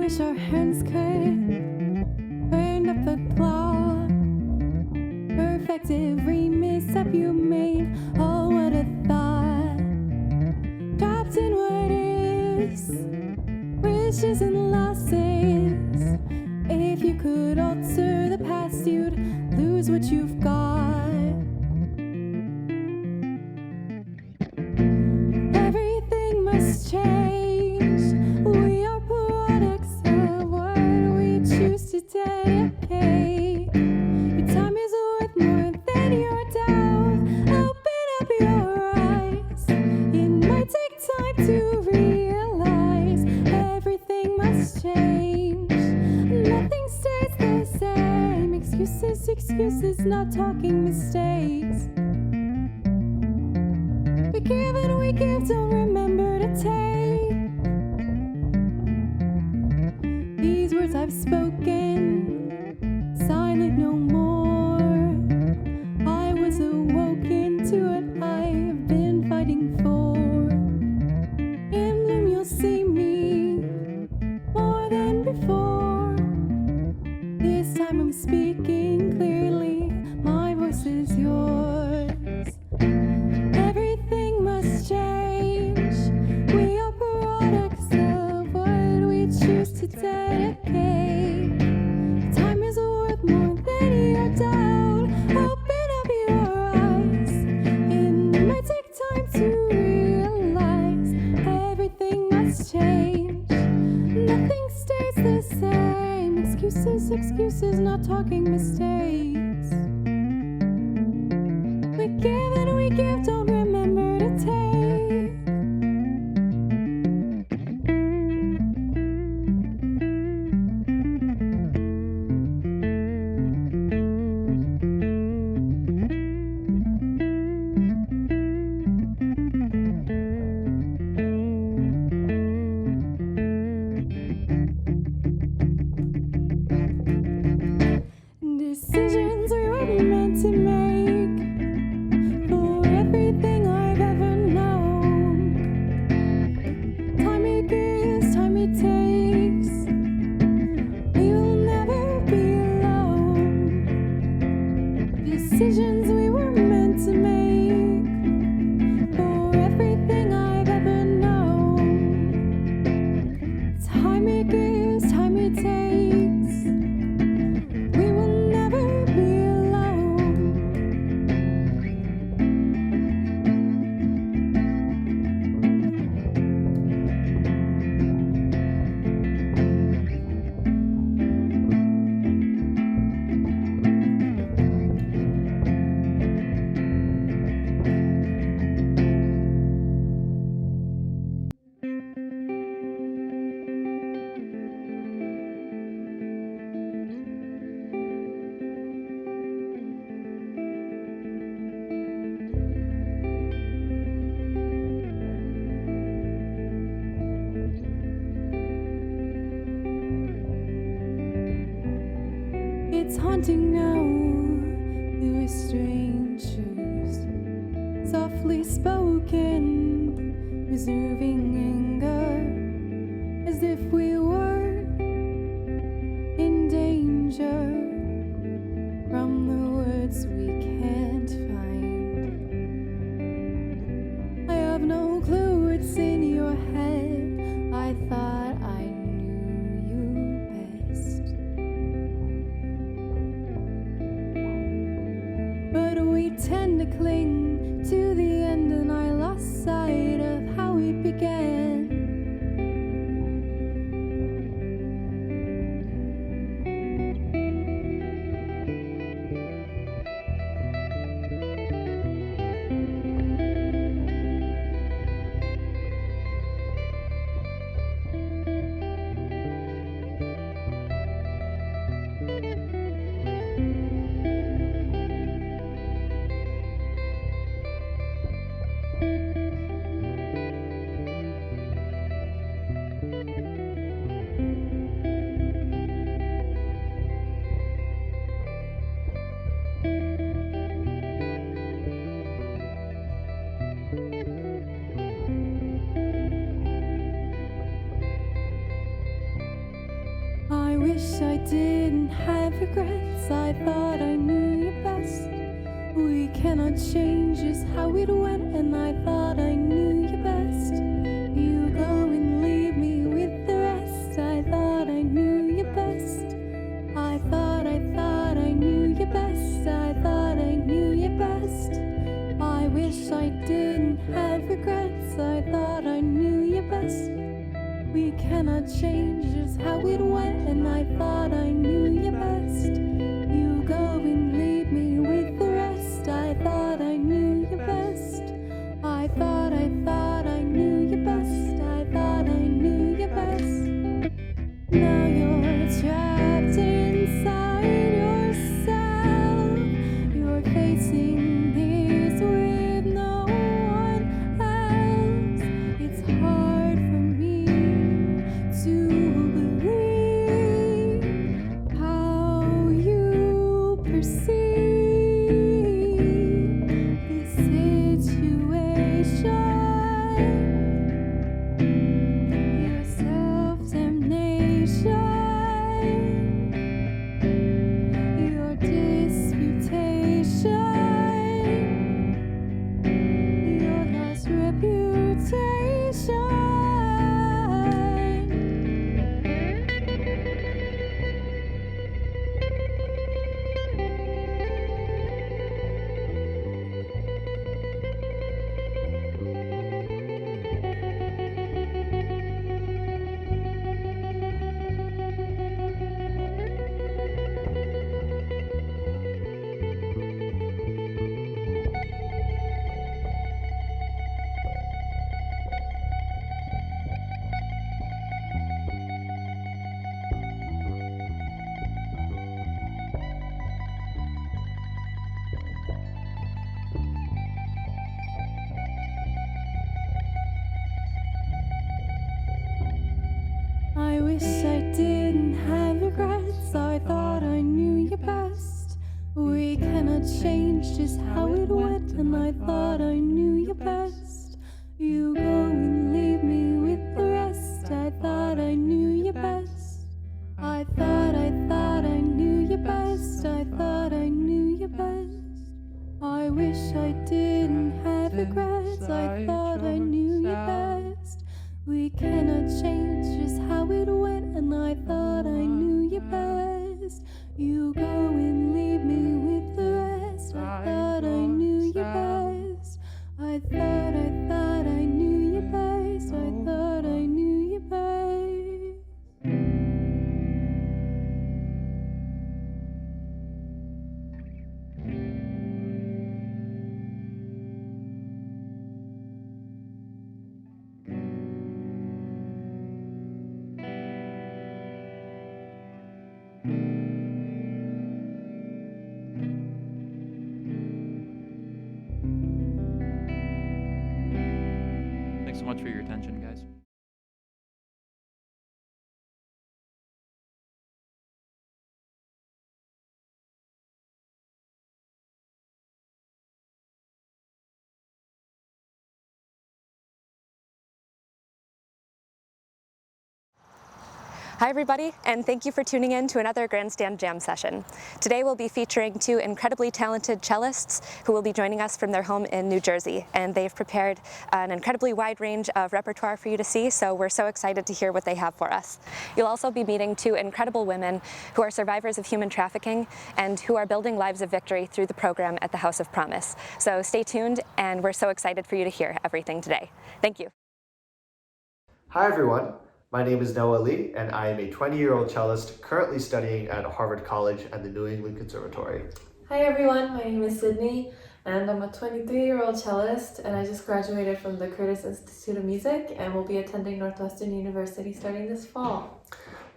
wish our hands could burn up the clock, perfect every misstep you made. Oh, what a thought, trapped in what is, wishes and losses. If you could alter the past, you'd lose what you've got. Everything must change. We are products of what we choose to dedicate. Your time is worth more than your doubt. Open up your eyes. It might take time to realize everything must change. Nothing stays the same. Excuses, excuses, not talking mistakes. We give and we give, don't remember to take. These words I've spoken, silent no more. I was awoken to what I've been fighting for. In bloom you'll see me more than before. This time I'm speaking clearly, my voice is yours. Everything must change. We are products of what we choose to dedicate. Time is worth more than your doubt. Open up your eyes. It might take time to realize everything must change. Nothing stays the same. Excuses, excuses, not talking mistakes. We give and we give, don't remember to take. Decisions we were meant to make, for everything I've ever known. Time it gives, time it takes. We will never be alone. Decisions we were meant to make, for everything I've ever known. Time it gives, time it takes. It's haunting now, through strangers, softly spoken, reserving anger, as if we were in danger from the words we can't find. I have no clue what's in your head. I thought I knew you best. But we tend to cling to the end, and I lost sight of how it began. wish I didn't have regrets. I thought I knew you best. We cannot change just how it went, and I thought I knew you best. You go and leave me with the rest. I thought I knew you best. I thought I knew you best. I thought I knew you best. I wish I didn't have regrets. I thought I knew you best. We cannot change just how it went, and I thought I knew you best. You go and leave me with the rest. I thought I knew you best. I thought I knew you best. I thought I knew you best. Now you're trapped inside yourself. You're facing this with no one else. It's hard for me to believe how you perceive this situation. Your self-damnation, your disputation, your lost reputation. I wish I didn't have regrets. I thought I knew you best. We cannot change just how it went, and I thought I knew you best. You go and leave me with the rest. I thought I knew you best. I thought I knew you best. I thought I knew you best. I wish I didn't have regrets. I thought I knew you best. We cannot change just how it went, and I thought I knew you best. You go and leave me with the rest. I thought I knew you best. I thought I knew you best. I thought I knew you best. Thanks so much for your attention, guys. Hi everybody, and thank you for tuning in to another Grandstand Jam session. Today we'll be featuring two incredibly talented cellists who will be joining us from their home in New Jersey, and they've prepared an incredibly wide range of repertoire for you to see, so we're so excited to hear what they have for us. You'll also be meeting two incredible women who are survivors of human trafficking and who are building lives of victory through the program at the House of Promise. So stay tuned, and we're so excited for you to hear everything today. Thank you. Hi everyone, my name is Noah Lee, and I am a 20-year-old cellist currently studying at Harvard College and the New England Conservatory. Hi everyone, my name is Sydney, and I'm a 23-year-old cellist, and I just graduated from the Curtis Institute of Music and will be attending Northwestern University starting this fall.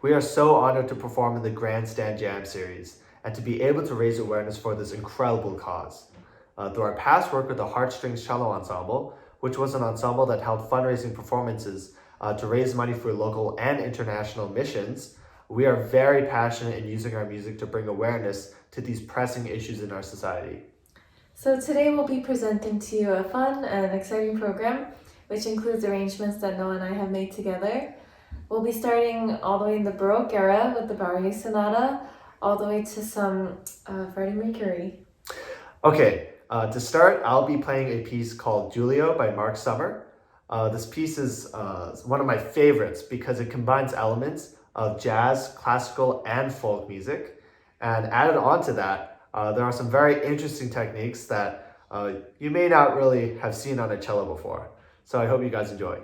We are so honored to perform in the Grandstand Jam series and to be able to raise awareness for this incredible cause. Through our past work with the Heartstrings Cello Ensemble, which was an ensemble that held fundraising performances to raise money for local and international missions, we are very passionate in using our music to bring awareness to these pressing issues in our society. So today we'll be presenting to you a fun and exciting program, which includes arrangements that Noah and I have made together. We'll be starting all the way in the Baroque era with the Barrier Sonata, all the way to some Freddie Mercury. Okay, to start, I'll be playing a piece called Giulio by Mark Summer. This piece is one of my favorites because it combines elements of jazz, classical, and folk music. And added on to that, there are some very interesting techniques that you may not really have seen on a cello before. So I hope you guys enjoy.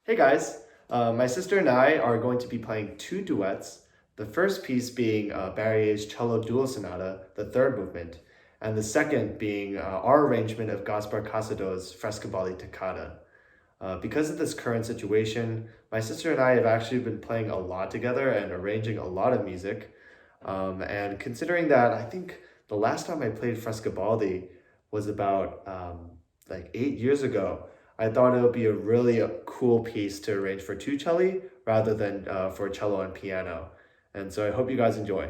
Hey guys, my sister and I are going to be playing two duets. The first piece being Barrier's Cello Dual Sonata, the third movement, and the second being our arrangement of Gaspar Casado's Frescobaldi Toccata. Because of this current situation, my sister and I have actually been playing a lot together and arranging a lot of music. And considering that, I think the last time I played Frescobaldi was about like 8 years ago. I thought it would be a really cool piece to arrange for two celli rather than for cello and piano. And so I hope you guys enjoy.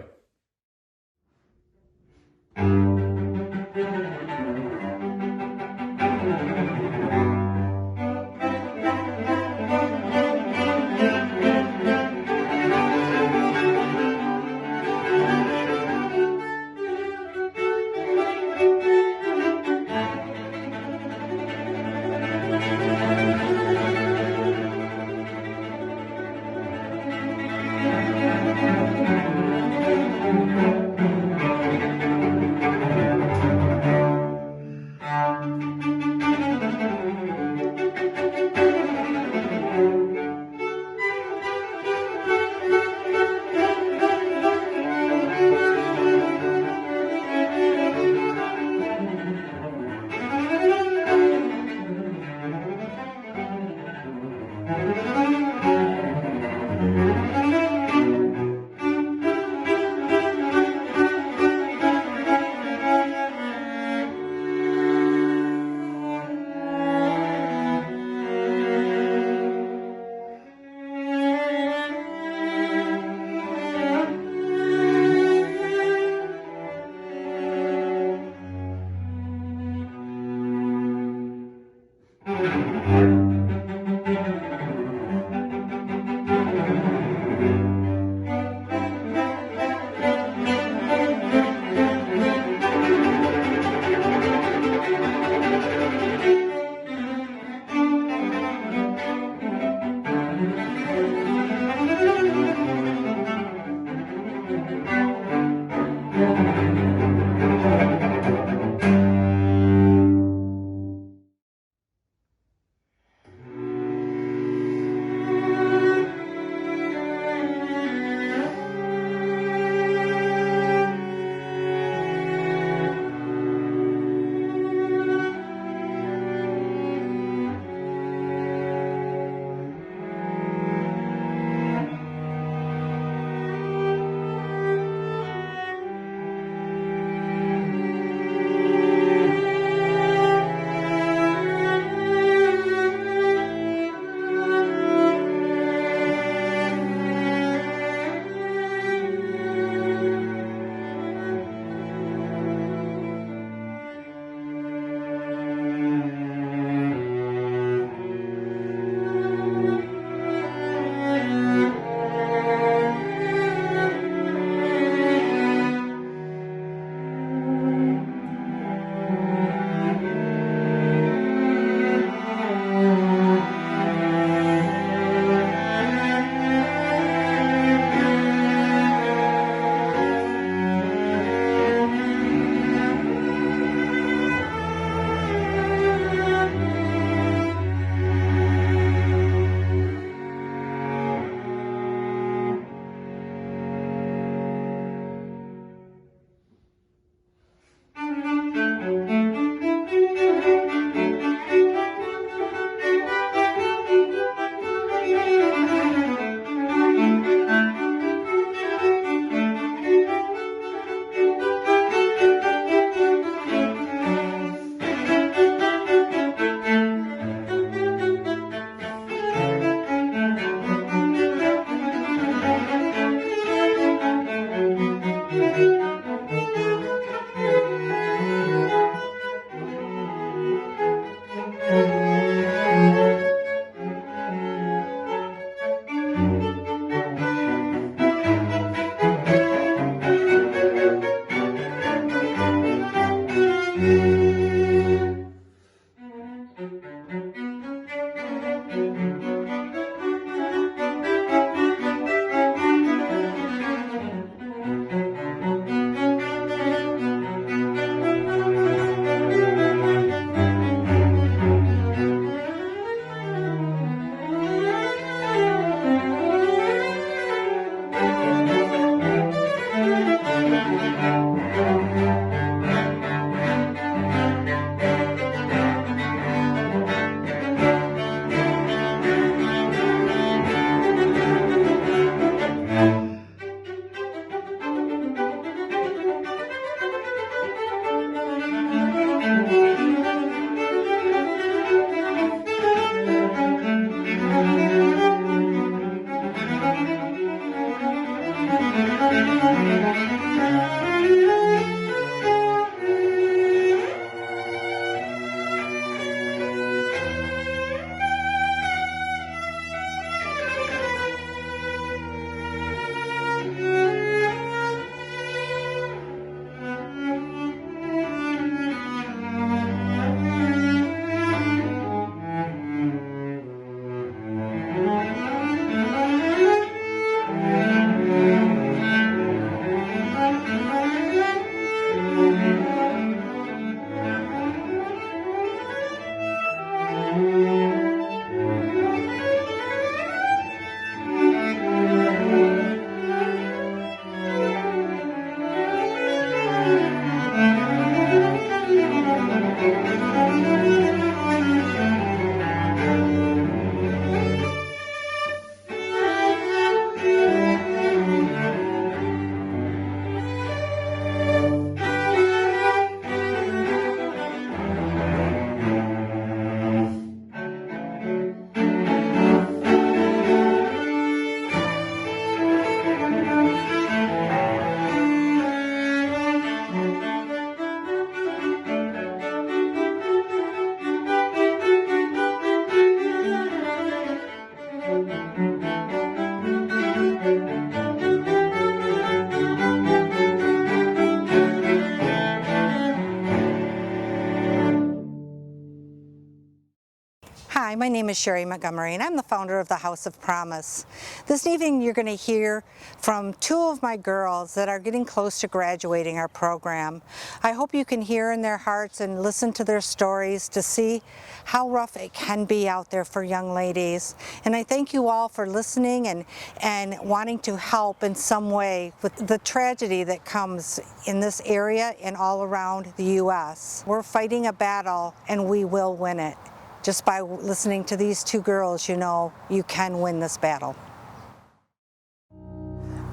My name is Sherry Montgomery, and I'm the founder of the House of Promise. This evening you're going to hear from two of my girls that are getting close to graduating our program. I hope you can hear in their hearts and listen to their stories to see how rough it can be out there for young ladies. And I thank you all for listening and wanting to help in some way with the tragedy that comes in this area and all around the U.S. We're fighting a battle and we will win it. Just by listening to these two girls, you know you can win this battle.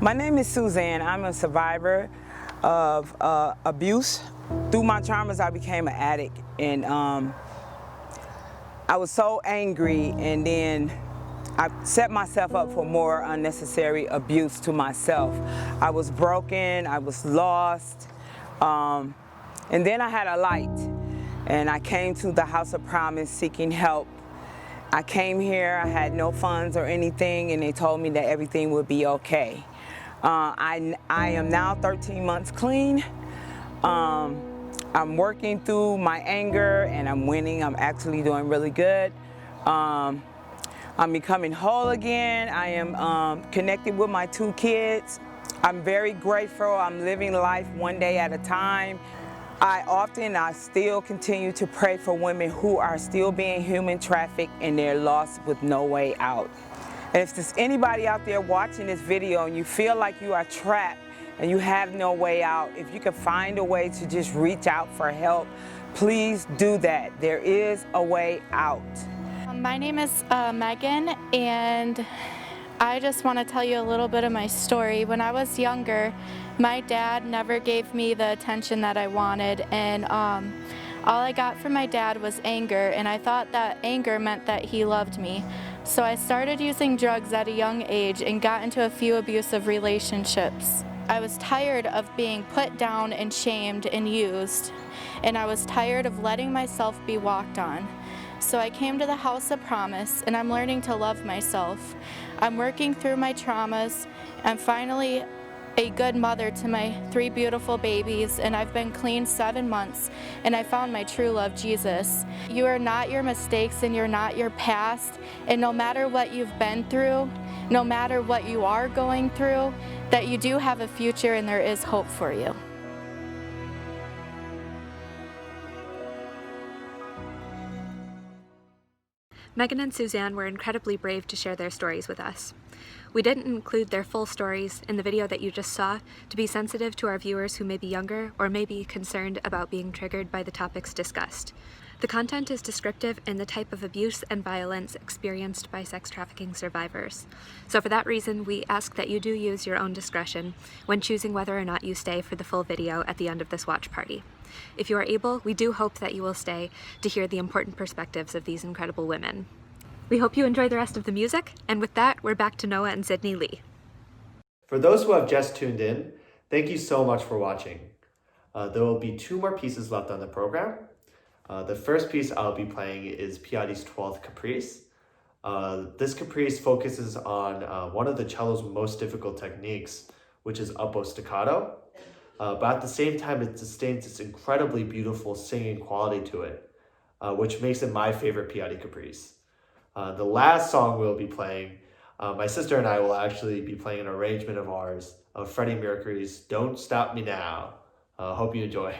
My name is Suzanne. I'm a survivor of abuse. Through my traumas, I became an addict, and I was so angry, and then I set myself up for more unnecessary abuse to myself. I was broken, I was lost, and then I had a light. And I came to the House of Promise seeking help. I came here, I had no funds or anything, and they told me that everything would be okay. I am now 13 months clean. I'm working through my anger and I'm winning. I'm actually doing really good. I'm becoming whole again. I am connected with my two kids. I'm very grateful. I'm living life one day at a time. I still continue to pray for women who are still being human trafficked and they're lost with no way out. And if there's anybody out there watching this video and you feel like you are trapped and you have no way out, if you can find a way to just reach out for help, please do that. There is a way out. My name is Megan, and I just want to tell you a little bit of my story. When I was younger, my dad never gave me the attention that I wanted, and all I got from my dad was anger, and I thought that anger meant that he loved me. So I started using drugs at a young age and got into a few abusive relationships. I was tired of being put down and shamed and used, and I was tired of letting myself be walked on. So I came to the House of Promise, and I'm learning to love myself. I'm working through my traumas. I'm finally a good mother to my 3 beautiful babies, and I've been clean 7 months, and I found my true love, Jesus. You are not your mistakes, and you're not your past, and no matter what you've been through, no matter what you are going through, that you do have a future and there is hope for you. Megan and Suzanne were incredibly brave to share their stories with us. We didn't include their full stories in the video that you just saw to be sensitive to our viewers who may be younger or may be concerned about being triggered by the topics discussed. The content is descriptive in the type of abuse and violence experienced by sex trafficking survivors. So for that reason, we ask that you do use your own discretion when choosing whether or not you stay for the full video at the end of this watch party. If you are able, we do hope that you will stay to hear the important perspectives of these incredible women. We hope you enjoy the rest of the music, and with that, we're back to Noah and Sydney Lee. For those who have just tuned in, thank you so much for watching. There will be 2 more pieces left on the program. The first piece I'll be playing is Piatti's 12th Caprice. This caprice focuses on one of the cello's most difficult techniques, which is up-bow staccato. But at the same time, it sustains this incredibly beautiful singing quality to it, which makes it my favorite Piatti caprice. The last song we'll be playing, my sister and I will actually be playing an arrangement of ours of Freddie Mercury's Don't Stop Me Now. Hope you enjoy.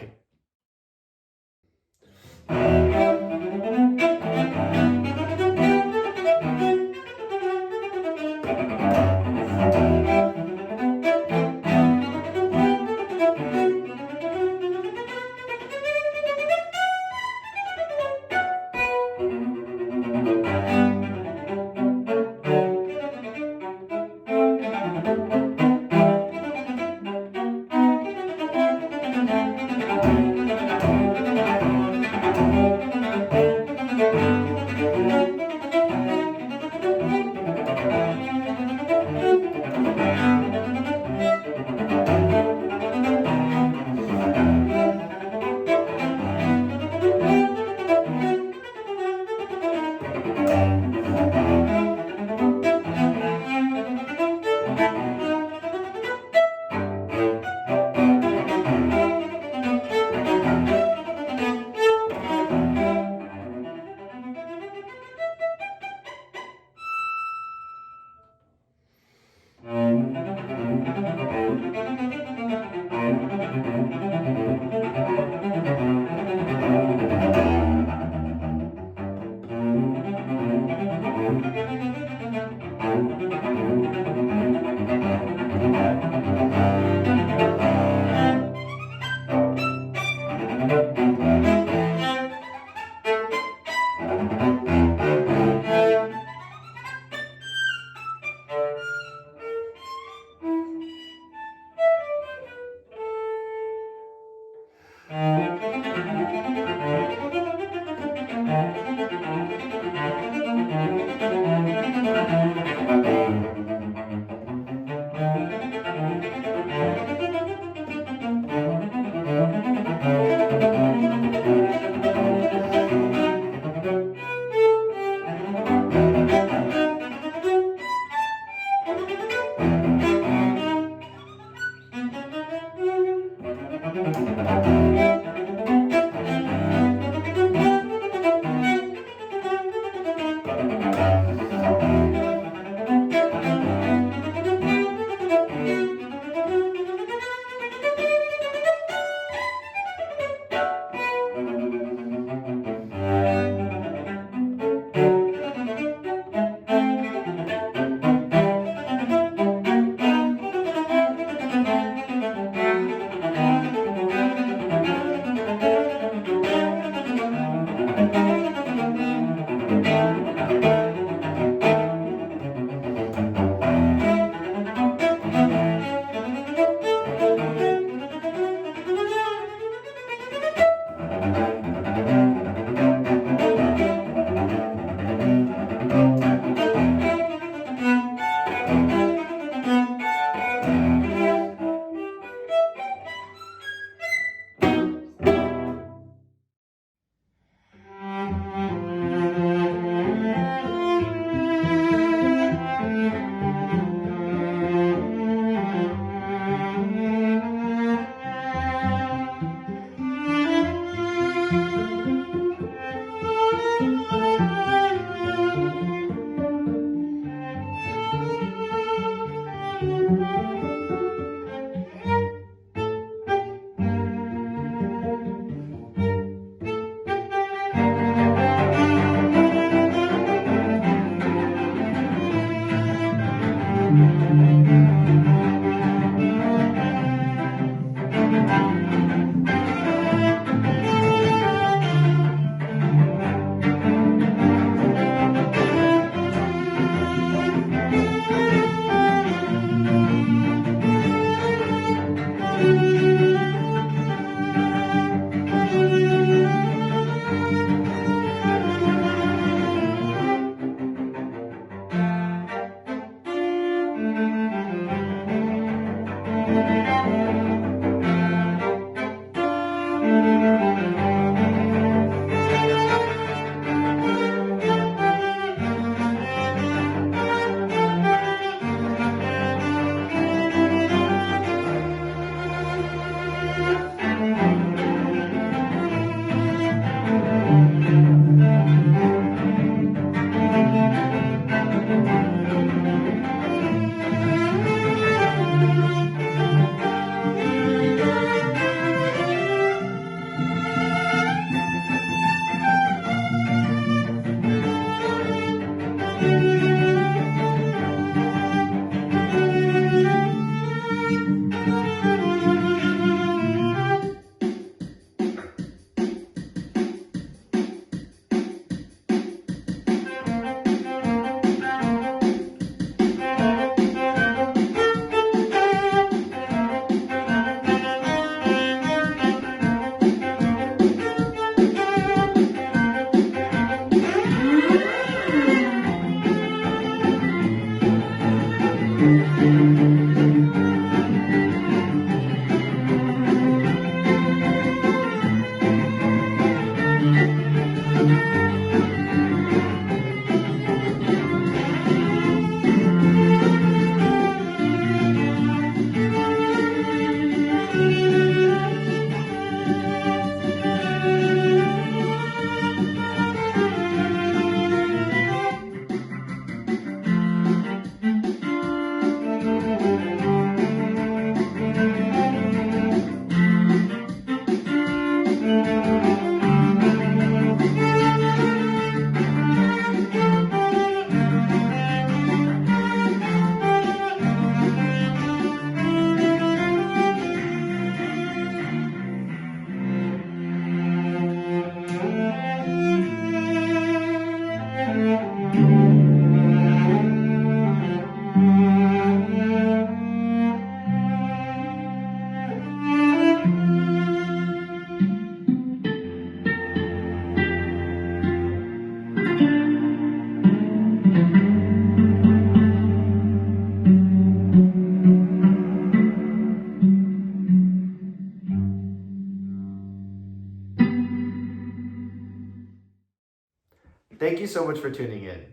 Thank you so much for tuning in.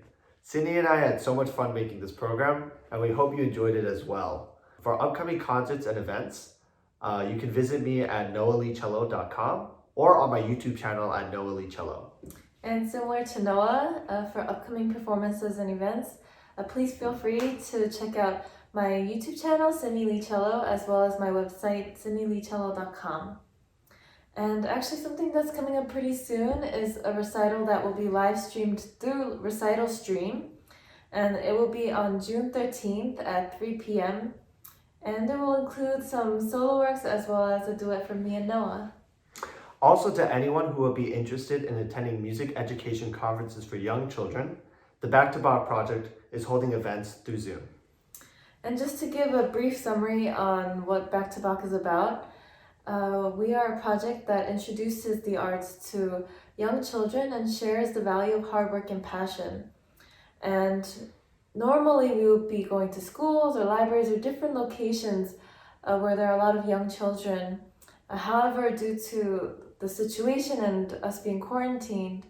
Sydney and I had so much fun making this program, and we hope you enjoyed it as well. For upcoming concerts and events, you can visit me at noahleecello.com or on my YouTube channel at noahleecello. And similar to Noah, for upcoming performances and events, please feel free to check out my YouTube channel, Sydney Lee Cello, as well as my website, sydneyleecello.com. And actually something that's coming up pretty soon is a recital that will be live streamed through Recital Stream. And it will be on June 13th at 3 p.m. And it will include some solo works as well as a duet from me and Noah. Also, to anyone who would be interested in attending music education conferences for young children, the Back to Bach project is holding events through Zoom. And just to give a brief summary on what Back to Bach is about, we are a project that introduces the arts to young children and shares the value of hard work and passion. And normally we would be going to schools or libraries or different locations where there are a lot of young children. However, due to the situation and us being quarantined,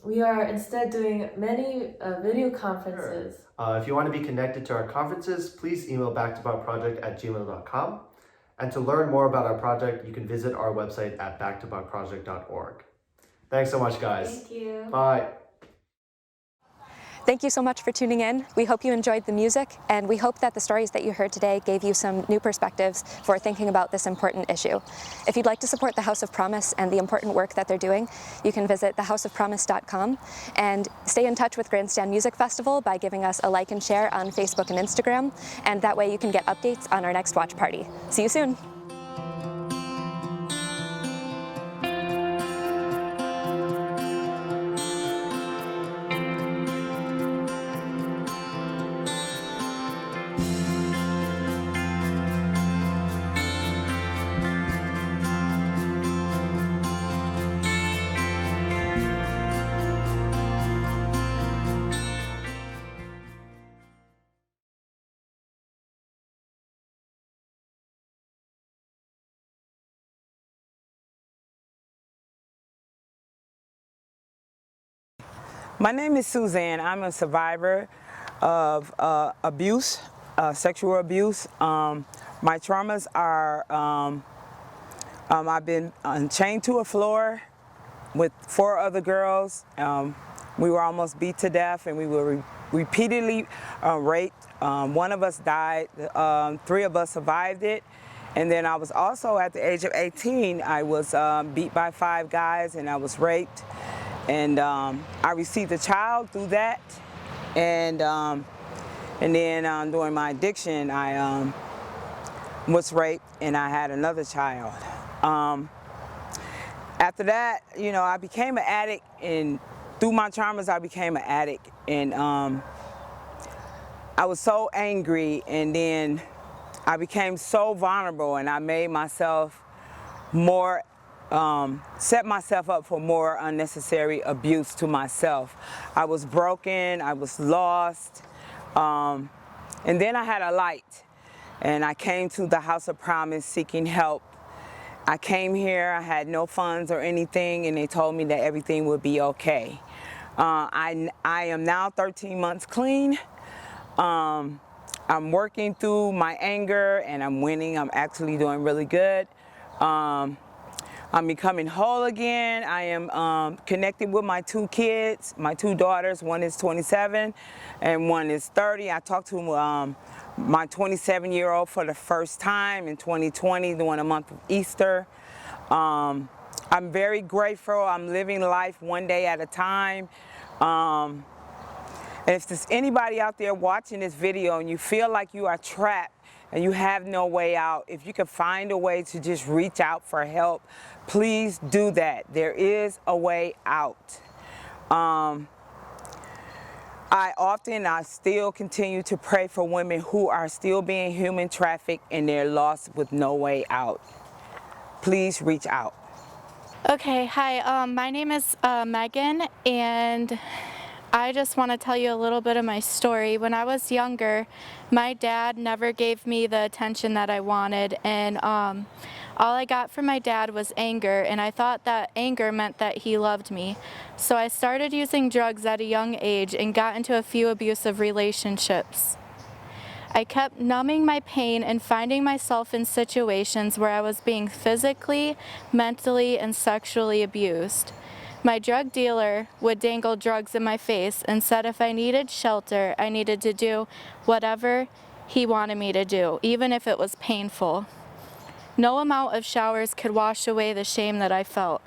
we are instead doing many video conferences. Sure. If you want to be connected to our conferences, please email backtobachproject@gmail.com. And to learn more about our project, you can visit our website at backtobachproject.org. Thanks so much, guys. Thank you. Bye. Thank you so much for tuning in. We hope you enjoyed the music, and we hope that the stories that you heard today gave you some new perspectives for thinking about this important issue. If you'd like to support the House of Promise and the important work that they're doing, you can visit thehouseofpromise.com and stay in touch with Grandstand Music Festival by giving us a like and share on Facebook and Instagram, and that way you can get updates on our next watch party. See you soon. My name is Suzanne. I'm a survivor of abuse, sexual abuse. My traumas are, I've been chained to a floor with 4 other girls. We were almost beat to death, and we were repeatedly raped. One of us died, 3 of us survived it. And then I was also, at the age of 18, I was beat by 5 guys, and I was raped. And I received a child through that, and then during my addiction, I was raped, and I had another child. After that, you know, I became an addict, and through my traumas, I became an addict, and I was so angry, and then I became so vulnerable, and I made myself more set myself up for more unnecessary abuse to myself. I was broken, I was lost, and then I had a light, and I came to the House of Promise seeking help. I came here, I had no funds or anything, and they told me that everything would be okay. I am now 13 months clean. I'm working through my anger, and I'm winning. I'm actually doing really good. I'm becoming whole again. I am connected with my 2 kids, my 2 daughters. One is 27 and one is 30. I talked to my 27-year-old for the first time in 2020 during the month of Easter. I'm very grateful. I'm living life one day at a time. And if there's anybody out there watching this video and you feel like you are trapped and you have no way out, if you can find a way to just reach out for help, please do that. There is a way out. I still continue to pray for women who are still being human trafficked and they're lost with no way out. Please reach out. Okay, hi, my name is Megan, and I just want to tell you a little bit of my story. When I was younger, my dad never gave me the attention that I wanted, and all I got from my dad was anger, and I thought that anger meant that he loved me. So I started using drugs at a young age and got into a few abusive relationships. I kept numbing my pain and finding myself in situations where I was being physically, mentally, and sexually abused. My drug dealer would dangle drugs in my face and said if I needed shelter, I needed to do whatever he wanted me to do, even if it was painful. No amount of showers could wash away the shame that I felt.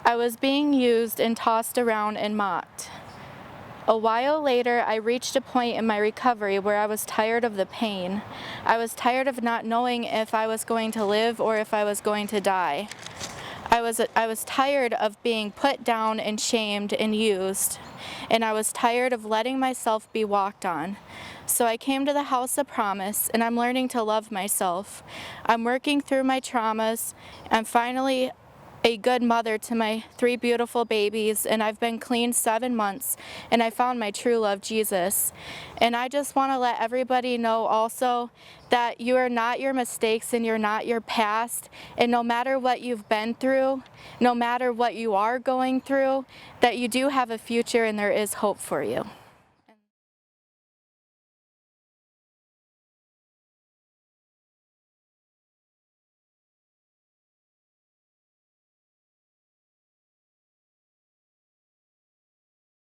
I was being used and tossed around and mocked. A while later, I reached a point in my recovery where I was tired of the pain. I was tired of not knowing if I was going to live or if I was going to die. I was tired of being put down and shamed and used, and I was tired of letting myself be walked on. So I came to the House of Promise, and I'm learning to love myself. I'm working through my traumas. I'm finally a good mother to my 3 beautiful babies, and I've been clean 7 months, and I found my true love, Jesus. And I just want to let everybody know also that you are not your mistakes and you're not your past, and no matter what you've been through, no matter what you are going through, that you do have a future and there is hope for you.